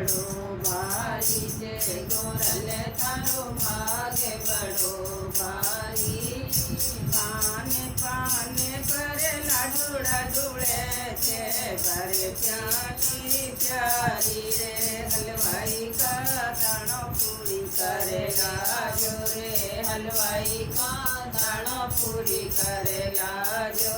बड़ो भारी जय गोरल थारो भाग बड़ो भारी। पान पान पर लाडूड़ा डूड़े छे भरे प्यारी प्यारी रे हलवाई का दाणो पूरी करेगा जो रे हलवाई का दाणो पूरी करेगा जो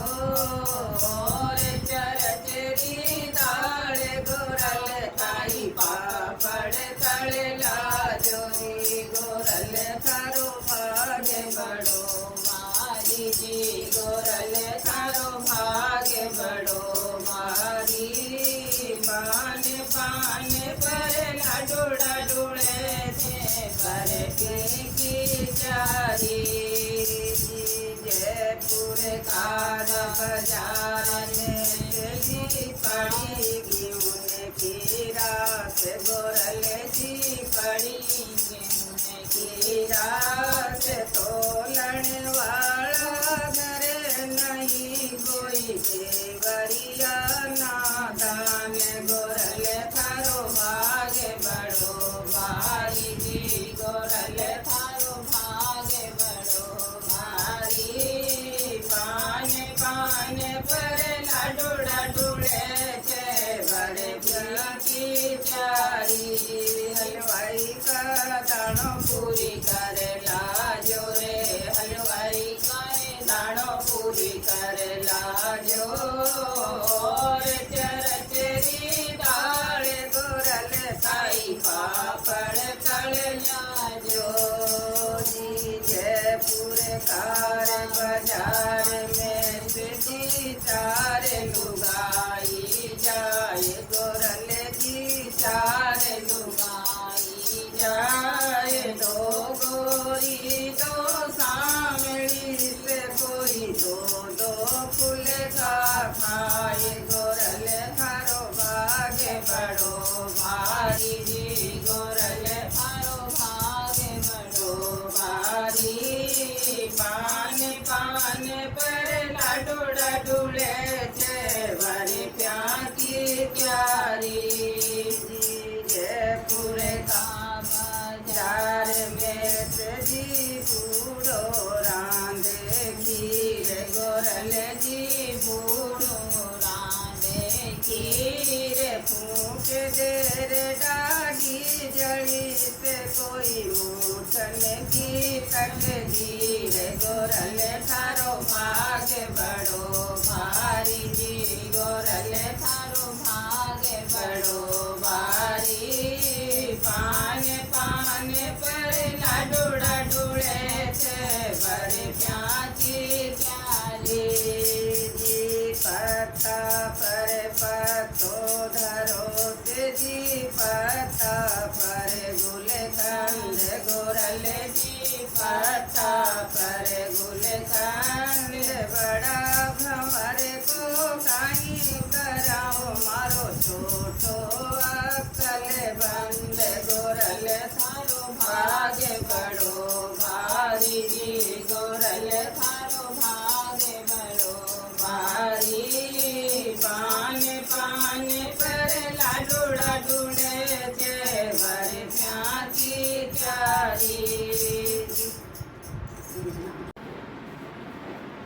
रे चरचरी दाल गोरल थाई पापड़ तड़ेला जोरी गोरल थारो भाग्य बड़ो मारी जी गोरल थारो भाग्य बड़ो मारी। पान पान पर लाडूड़ा डूड़े थे पर की चारी। जयपुर कार बाजार में जी पड़ी गेहूं की रात गोरल जी पड़ी गेहूं की रात। तोलन वाला घर नहीं कोई देवरिया नादान गोरल थारो भाग्य बड़ो भारी जी गोरल थारो भाग्य बड़ो भारी। पान पान पर लाडूड़ा डूड़े छे बड़े की प्यारी हलवाई का दाणो पूरी करेला जो रे हलवाई का दाणो पूरी करेला जो रे चरचरी दाल गोरल थाई पापड़ तड़ला जो जी। जयपुर कार बाजार में जी चार लुगाई जाए गोरल जी चार लुगाई जाए। दो गोरी दो सामड़ी से कोई दो दो फूल का खाए गोरल थारो भाग्य बड़ो भारी जी गोरल थारो भाग्य बड़ो भारी। पान पान पर लाडूड़ा डूड़े छे बड़ी प्यारी प्यारी। जयपुर का बाजार में जी बूढ़ो रांधे खीर गोरल जी बूढ़ो रांधे खीर। फूक देर डाढ़ी जड़ी से कोई उठन की तकदीर गोरल थारो भाग्य बड़ो भारी जी गोरल थारो भाग्य बड़ो भारी। पान पान पर लाडूड़ा डूड़े छे बड़े प्यारी प्यारी जी। पत्ता पर पत्तो धरो जी पत्ता पर गुलकंद गोरल जी पत्ता पर गुलकंद। बड़ा भंवर को कहीं कराओ मारो छोटो अक्कल बंद गोरल थारो भाग्य बड़ो भारी जी गोरल थारो भाग्य बड़ो भारी। पान पान पर लाडूड़ा डूड़े थे बड़े प्यारी प्यारी।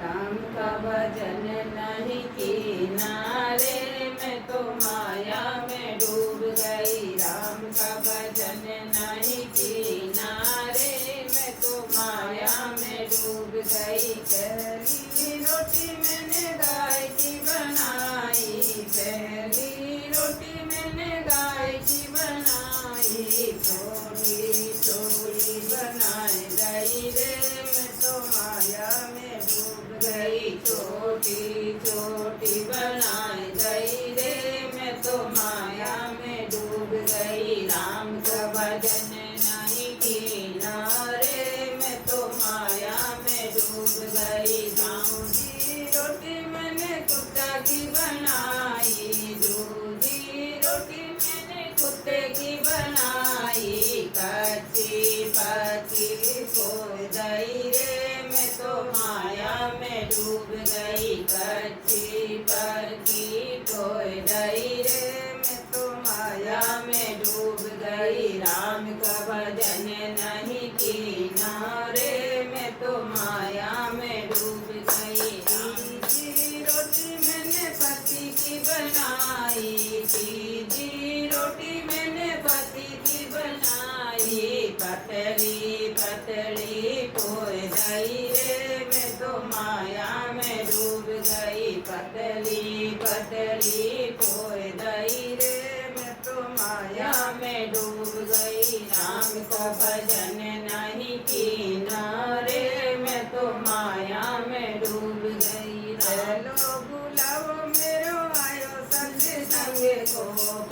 राम का भजन नहीं किनारे मैं तो माया में डूब गई। राम का भजन नहीं किनारे मैं तो माया में डूब गई। पहली रोटी मैंने गाय की बनाई पहली रोटी मैंने गाय की बनाई। थोड़ी थोड़ी बनाई गई रे मैं तो माया में डूब गई। छोटी छोटी बनाई गई रे मैं तो माया में डूब गई। राम का भजन नहीं किनारे मैं तो माया में डूब गई। गाँव की रोटी मैंने कुत्ता की बनाई दूधी रोटी मैंने कुत्ते की बनाई। कच्ची पकी खोई गई रे मैं तो माया में डूब गई। कच्ची पकी खोई गई रे मैं तो माया में डूब किनारे मैं तो माया में डूब गई। तीजी रोटी मैंने पति की बनाई, तीजी रोटी मैंने पति की बनाई। पतली पतली पोए गई रे मैं तो माया में डूब गई। पतली पतली पोए गई रे मैं तो माया में डूब गई। राम का भजन नहीं किनारे मैं तो माया में डूब गई। पहलो बुलाओ मेरो आयो सत्संग को,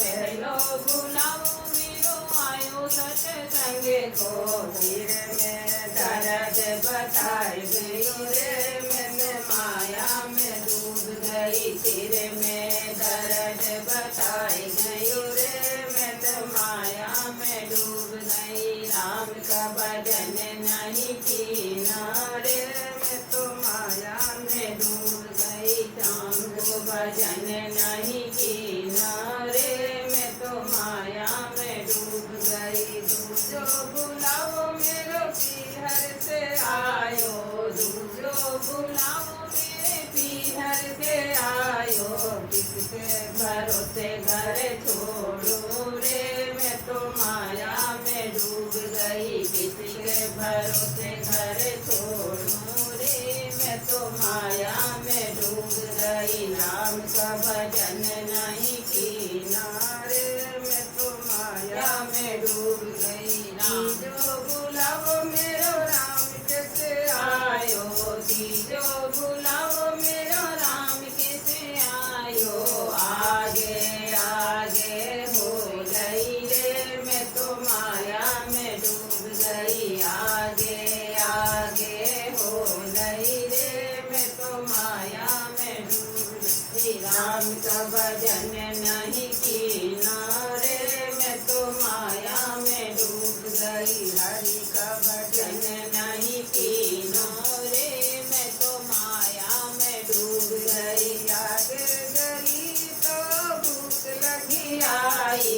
पहलो बुलाओ मेरो आयो सत्संग को। फिर मैं दर्द बताए गई रे मैं माया में डूब गई। फिर मैं दर्द बताए गई रे मैं तो माया में डूब गई। राम का भजन नहीं किनारे मैं तो माया में डूब गई। राम को भजन नहीं किनारे मैं तो माया में डूब गई। दूजो बुलाओ मेरो पीहर से आयो, दूजो बुलाओ मेरे पीहर से आयो। किसके भरोसे घर छोड़ू रे मैं तो माया में डूब गई। किसके भरोसे घर छोड़ू रे मैं तो माया में डूब गई। राम का भजन नहीं किनारे मैं तो माया में डूब गई। तीजो बुलाओ मेरो राम कैसे आयो, तीजो बुलाओ मेरो राम कैसे आयो। आगे आगे हो गई रे मैं तो माया में डूब गई। आगे आगे हो गई रे मैं तो माया में डूब गई। राम का भजन नहीं किनारे मैं तो माया में डूब गई। हरि का भजन नहीं किनारे मैं तो माया में डूब गई। आगे गई तो भूख लगी आई,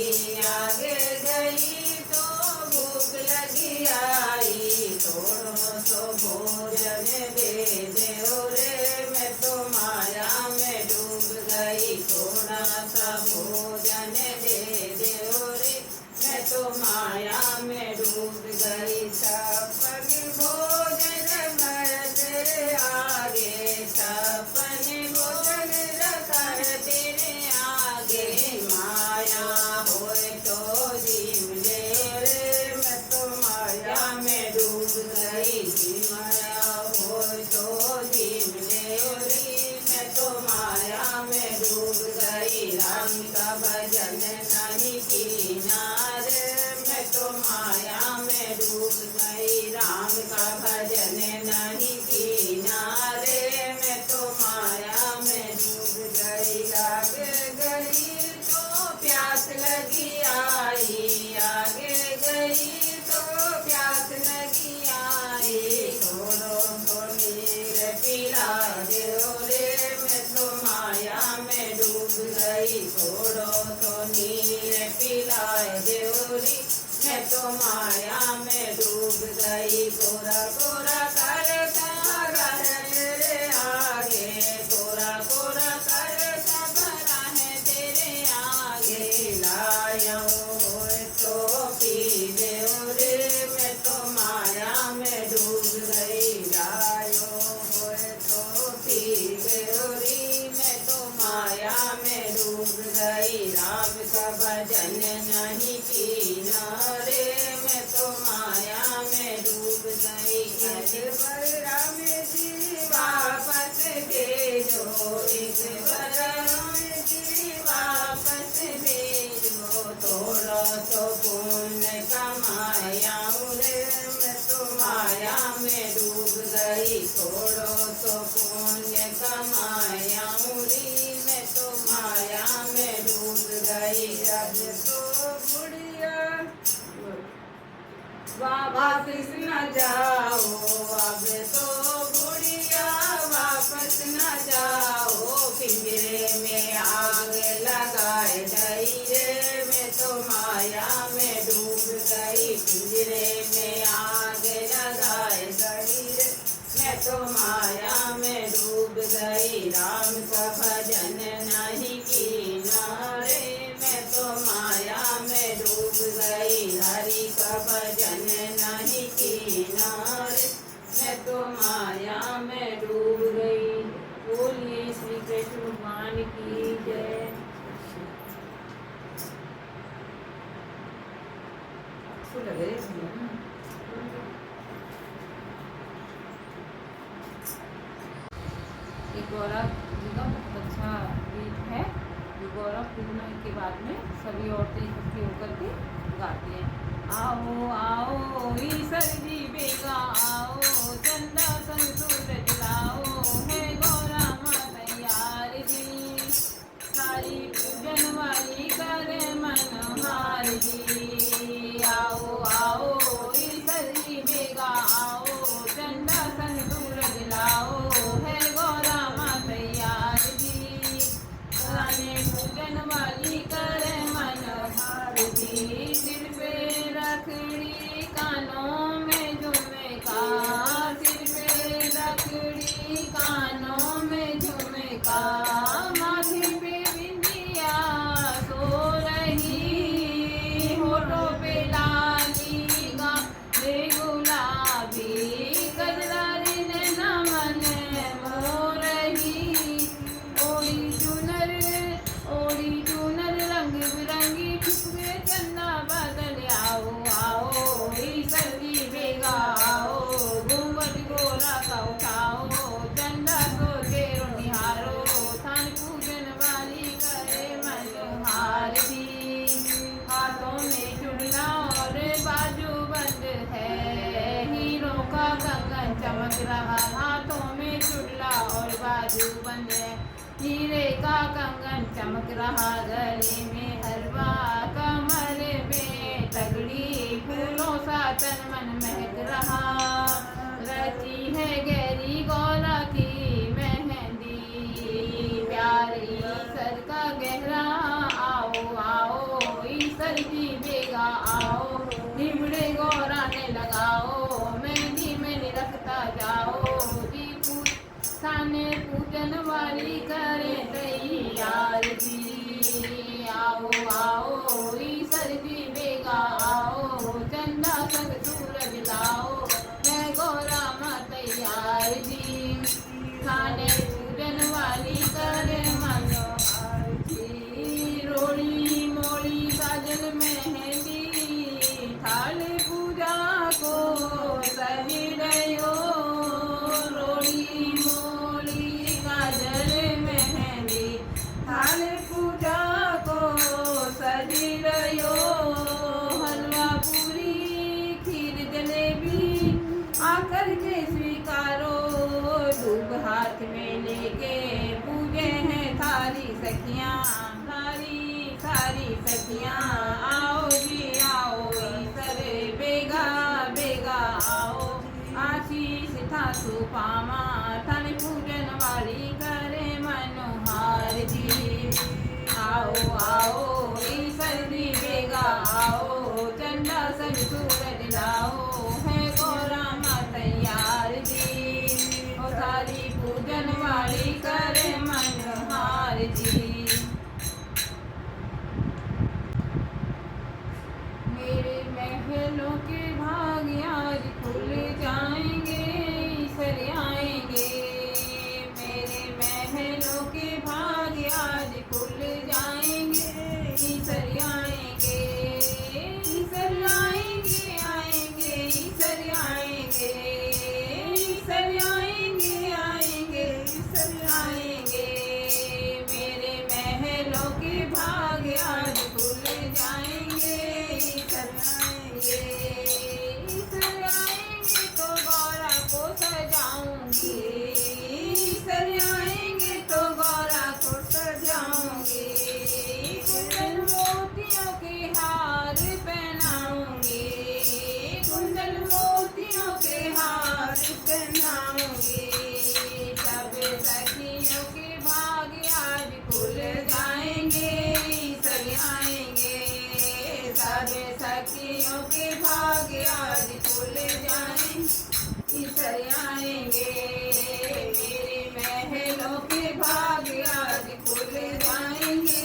आगे गई तो भूख लगी आई। थोड़ो तो भोजन दे दो रे मैं तो माया में डूब गई। थोड़ा सा भोजन दे दो रे मैं तो माया में डूब गई। छप्पन भोजन घर तेरे आगे, छप्पन भोजन रखा है तेरे आगे। माया होए तो जीव ले रे मैं तो माया में डूब गई। माया होए तो जीव ले रे मैं तो माया में डूब गई। राम का भजन नहीं किनारे मैं तो माया में डूब गई। राम का भजन नहीं किनारे मैं तो माया में डूब गई। आगे गई तो प्यास लगी आई, आगे गई तो प्यास लगी आई। थोड़ो तो नीर पिला दो रे मैं तो माया में डूब गई। थोड़ो तो नीर पिला दो रे मैं तो माया में डूब गई। कोरा कोरा कर सारा है तेरे आगे, कोरा कोरा कर सबरा है तेरे आगे। लाया होए तो पी ले रे मैं तो माया में डूब गई। लायो होए तो पी ले रे मैं तो माया में डूब गई। राम का भजन नहीं किनारे मैं तो माया में डूब गई। अरे राम जी वापस भेजो, एक बार राम जी वापस भेजो। थोड़ा तो पुण्य कमाया रे मैं तो माया में डूब गई। थोड़ा तो पुण्य कमाया रे मैं तो माया में डूब गई। अब तो बुढ़िया वापस न जाओ, अब तो बुढ़िया वापस न जाओ। पिंजरे में आग लगाए गई रे मैं तो माया में डूब गई। पिंजरे में आग मैं तो माया में डूब गई। बोलिए श्री कृष्ण भगवान की जय। अच्छे लग रहे एक गौरव जी का बहुत अच्छा गीत है जो गौरव पूर्णिमा के बाद में सभी औरतें इकट्ठी होकर के गाती हैं। आओ आओ ईश्वर जी बेगा आओ, चंदा संतूर जलाओ, है गौरा माँ तैयार जी, सारी पूजन वाली करे मनहार जी। आओ आओ ईश्वर जी बेगा आओ, चंदा संतूर जलाओ, है गौरा माँ तैयार जी, सारे पूजन वाली करे मनहार जी। सिर पे रखड़ी कानों में झुमका, सिर पे रखड़ी कानों में झुमका, माथे पे बिंदिया सो रही, होठों पे लाली गाले गुलाबी, कजरारी नैना मन मोह रही, ओढ़ी चुनर रंग बिरंगी, छुपे चन्ना बादल। आओ आओ ईश्वर जी बेगा आओ, घूंघट गोरा का उठाओ, चंदा को तेरो निहारो, थान पूजन वाली करे मनोहार जी। हाथों में चुड़ला और बाजू बंद है, हीरों का कंगन चमक रहा, हाथों में चुड़ला और बाजू बंद है, हीरे का कंगन चमक रहा, गले में हलवा, कमर में तगड़ी, फूलों सा तन मन महक रहा, रची है गहरी गौरा की मेहंदी, प्यार ईश्वर का गहरा। आओ आओ ईश्वर जी बेगा आओ, निबड़े गौरा ने लगाओ, मेहंदी में रखता जाओ जी, साने पूजन वाली करे तैयार जी। आओ आओ ईश्वर जी बेगा आओ, चंदा संग सूरज लाओ, मैं गौरा माँ तैयार जी, साने पूजन वाली करे मनोहार जी। रोड़ी मोड़ी काजल मेहंदी, थाल पूजा को सही रहो, रोड़ी मोड़ी काजल मेहंदी, थाल पूजा को सजी रहो, हलवा पूरी खीर जलेबी आकर के स्वीकारो, दूब हाथ में लेके पूजे हैं थारी सखियाँ, सारी सखियाँ। आओ जी आओ ईश्वर बेगा बेगा आओ, आशीष था सुपामा, थन पूजन वाली करे मनोहार जी। आओ आओ ईश्वर जी बेगा आओ, चंदा संग सूरज लाओ, है गौरा माँ तैयार जी, ओ सारी पूजन वाली करे मनोहार जी। मेरे महलों के भाग आज खुल जाएंगे, ईश्वर आएंगे, मेरे महलों के भाग आज खुल जाएंगे, ईश्वर आएंगे, ईश्वर आएंगे, आएंगे ईश्वर आएंगे, ईश्वर आएंगे, आएंगे ईश्वर आएंगे, मेरे महलों के भाग आज खुल जाएंगे, ईश्वर आएंगे, ईश्वर आएंगे तो गौरा को सजाऊंगी, ईश्वर आएंगे तो गौरा को सजाऊंगी, कुंदन मोतियों के हार पहनाऊंगी, कुंदन मोतियों के हार पहनाऊंगी, सब सखियों के भाग आज खुल जाएंगे, ईश्वर आएंगे, सब सखियों के भाग आज खुल जाएंगे, ईश्वर आएंगे, मेरे महलों के भाग आज खुल जाएंगे,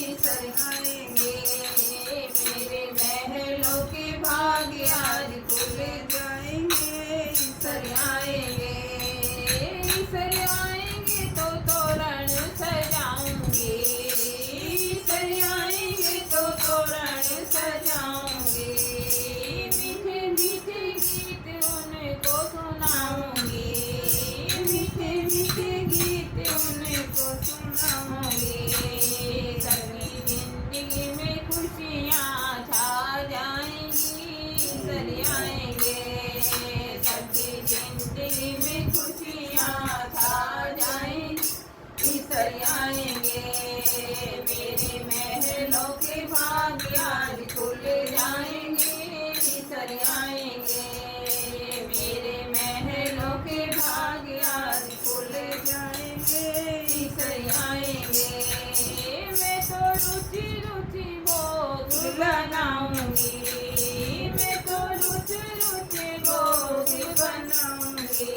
ईश्वर आएंगे, मेरे महलों के भाग आज खुल जाएंगे, ईश्वर आएंगे। उनको सुनाऊंगी, मीठे मीठे गीत उनको सुनाऊंगी। सबकी जिंदगी में खुशियाँ छा जाएंगी, ईश्वर आएंगे। सबकी जिंदगी में खुशियाँ छा जाएंगी, ईश्वर आएंगे। मेरे महलों के भाग्य आज खुल जाएंगे, ईश्वर आएंगे। मेरे महलों के भाग्य आज खुल जाएंगे, ईश्वर आएंगे। मैं तो रुचि रुचि भोग बनाऊंगी, मैं तो रुचि रुचि भोग बनाऊंगी।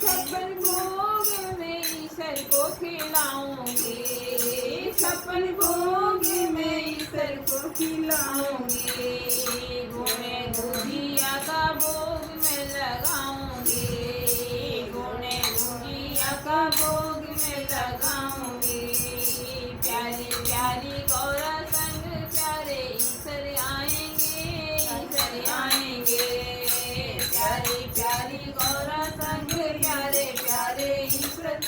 छप्पन भोग में ईश्वर को खिलाऊंगी, छप्पन भोग में ईश्वर को खिलाऊंगी। गुणे गुजिया का भोग मैं लगाऊंगी, गुणे गुजिया का भोग मैं लगाऊंगी। प्यारी प्यारी गौरा संग प्यारे ईश्वर आएंगे, ईश्वर आएंगे। प्यारी प्यारी गौरा संग प्यारे प्यारे ईश्वर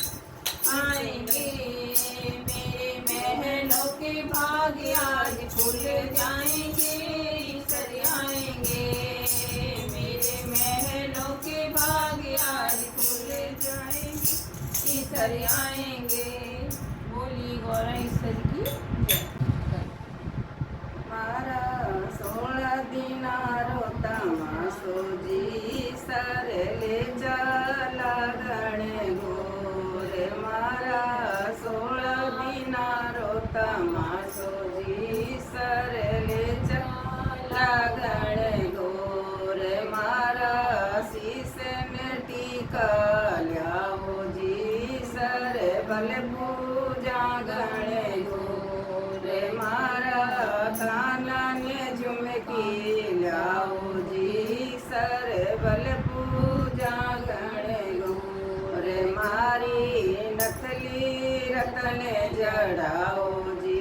आएंगे। मेरे महलों के भाग्य आज खुल जाएंगे, ईश्वर आएंगे। मेरे महलों के भाग्य आज खुल जाएंगे, ईश्वर आएंगे। बोली गौरा ईश्वर की जय। मारा 16 दिनारो तमासो जी सरले चला गणे गोरे। मारा 16 दिनारो तमासो जी सरले चला गणे गोरे। मारा शीश ने टीका ल्याओ जी सर बल पूजा गणे गोरे। मारा थाना ने झुमकी ल्याओ जी सर बल पूजा गणे गोरे। मारी नथली रतन जड़ाओ जी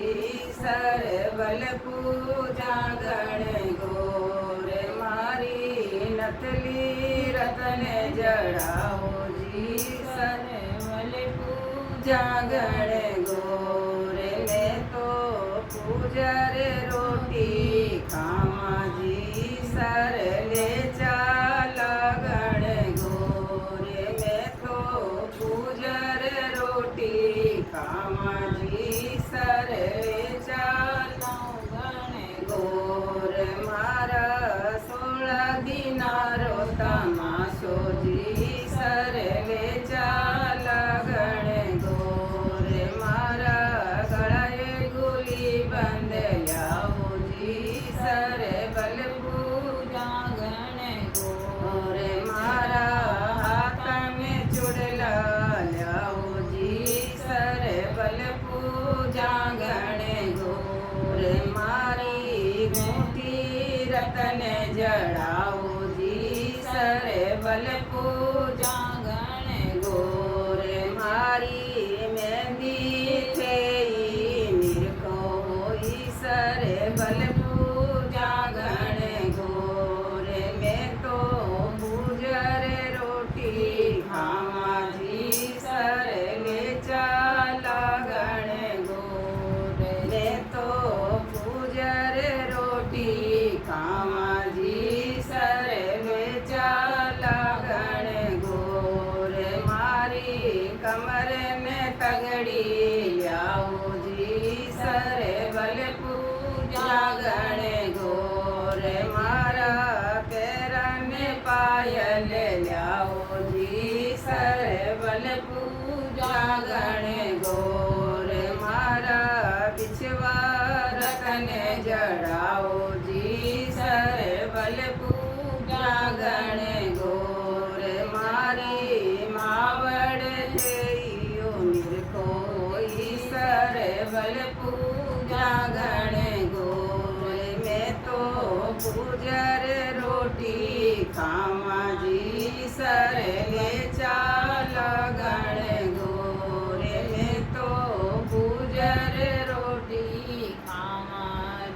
सर बल पूजा गणे गोरे। मारी नथली रतन जड़ाओ जी सर बल पूजा गणे गोरे। मैं तो पूजर रोटी खामा जी सर ले चाला गणे गोरे। मैं तो पूजर रोटी खामा जी सर ले चाला गणे गोरे। मारा 16 दिनारो तमासो जी सर ले चाला गणे गोरे। मारा गलाए गुली बंद ल्याओ जी सर बल पूजा गणे गोरे। मारा हाथ में चुड़ला ल्याओ जी सर बल पूजा गणे गोरे। मारी घूंटी रतन जड़ाओ जी सर बल पूजा गणे गोरे। मारी मेहंदी थे मिर्को सर बल पूजा गणे गोरे। मैं तो पूजर रोटी खामा जी सर ले चाला गणे गोरे। मैं तो पूजर रोटी खामा जी सर ले चाला गणे गोरे। मारी कमर में तगड़ी ल्याओ जी सर बल पूजा गणे गोरे। मारा पैरन पायल ल्याओ जी सर बल पूजा गणे गोरे। मारा बिछवा रतन जड़ाओ जी सर बल पूजा गणे गोरे। मारी मावड़ देइयो मिर्को सर बल पूजा गणे गोरे। मैं तो पूजर रोटी खामा जी सर ले चाला गणे गोरे। मैं तो पूजर रोटी खामा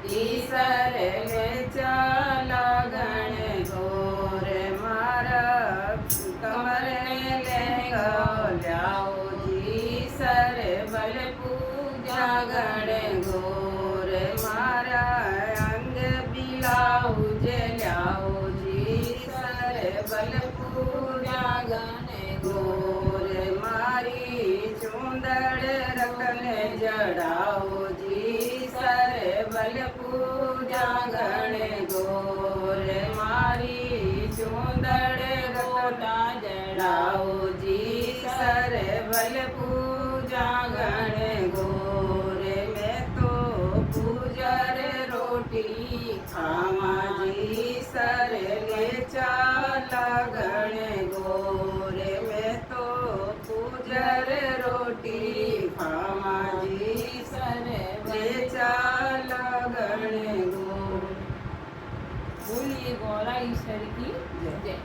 जी सर ले चाला गणे गोरे। मारा પૂજા ગણે ગોર મારી ચુંદડ રકને જડાવોજી સરબલ પૂજા ગણે ગોર મારી ચુંદડ રકના જડાવોજી સરબલ પૂજા ગણે ગોર મેં તો પૂજર રોટી ખાવાજી સરે લે ચાલા ગણે ગોરે મેં તો પૂજર રોટી ખાવાજી સરે લે ચાલા ગણે ગોર बोलिए गौरा ईश्वर की जय।